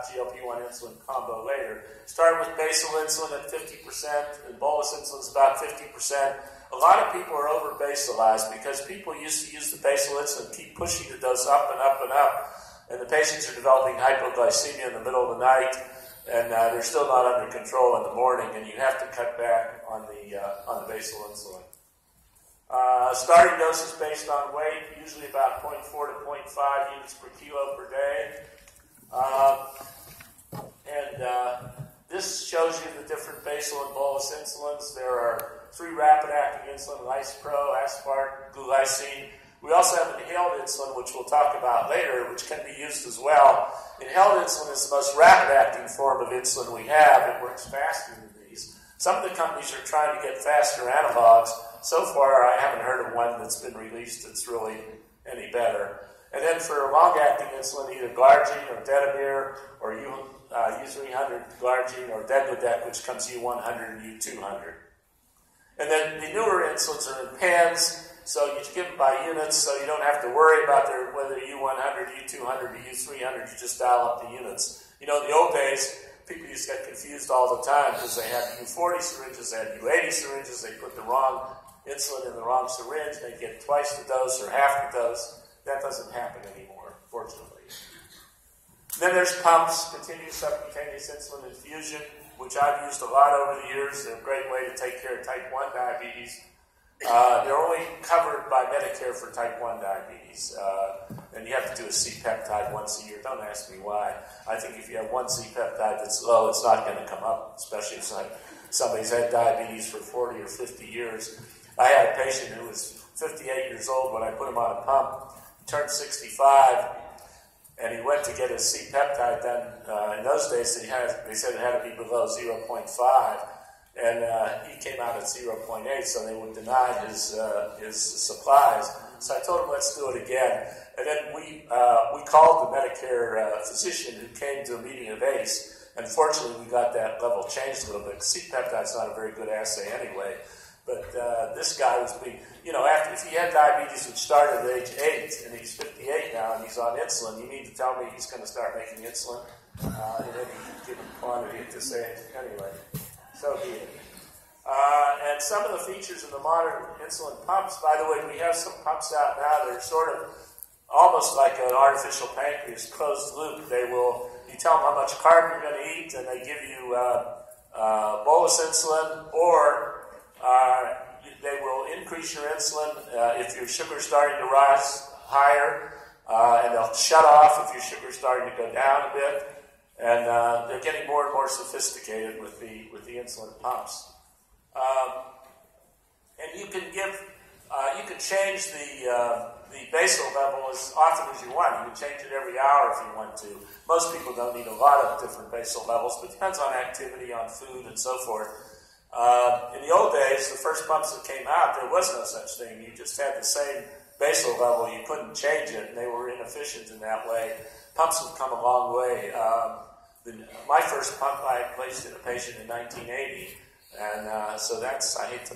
GLP-1 insulin combo later. Started with basal insulin at 50%, and bolus insulin is about 50%. A lot of people are over-basalized because people used to use the basal insulin and keep pushing the dose up and up and up, and the patients are developing hypoglycemia in the middle of the night, and they're still not under control in the morning, and you have to cut back on the basal insulin. Starting dose is based on weight, usually about 0.4 to 0.5 units per kilo per day. This shows you the different basal and bolus insulins. There are 3 rapid-acting insulin, Lispro, Aspart, glucine. We also have inhaled insulin, which we'll talk about later, which can be used as well. Inhaled insulin is the most rapid-acting form of insulin we have. It works faster than these. Some of the companies are trying to get faster analogs. So far, I haven't heard of one that's been released that's really any better. And then for long-acting insulin, either glargine or Detamir or U300 glargine or Degludec, which comes U100 and U200. And then the newer insulins are in pens, so you give them by units, so you don't have to worry about whether U100, U200, or U300. You just dial up the units. You know, in the old days, people used to get confused all the time because they had U40 syringes, they had U80 syringes, they put the wrong insulin in the wrong syringe, they get twice the dose or half the dose. That doesn't happen anymore, fortunately. Then there's pumps, continuous subcutaneous insulin infusion, which I've used a lot over the years. They're a great way to take care of type 1 diabetes. They're only covered by Medicare for type 1 diabetes. And you have to do a C-peptide once a year. Don't ask me why. I think if you have one C-peptide that's low, it's not going to come up, especially if somebody's had diabetes for 40 or 50 years. I had a patient who was 58 years old when I put him on a pump. He turned 65, and he went to get his C-peptide done. In those days, they said it had to be below 0.5, and he came out at 0.8, so they would deny his supplies. So I told him, let's do it again. And then we called the Medicare physician who came to a meeting of ACE, and fortunately we got that level changed a little bit. C-peptide's not a very good assay anyway. But this guy was being, if he had diabetes which started at age 8 and he's 58 now and he's on insulin, you need to tell me he's going to start making insulin in any given quantity at this age. Anyway, so be it. And some of the features of the modern insulin pumps, by the way, we have some pumps out now that are sort of almost like an artificial pancreas, closed loop. You tell them how much carb you're going to eat and they give you bolus insulin, or they will increase your insulin if your sugar's starting to rise higher, and they'll shut off if your sugar's starting to go down a bit. And they're getting more and more sophisticated with the insulin pumps. And you can change the basal level as often as you want. You can change it every hour if you want to. Most people don't need a lot of different basal levels, but it depends on activity, on food, and so forth. In the old days, the first pumps that came out, there was no such thing. You just had the same basal level. You couldn't change it, and they were inefficient in that way. Pumps have come a long way. My first pump I placed in a patient in 1980, and so I hate to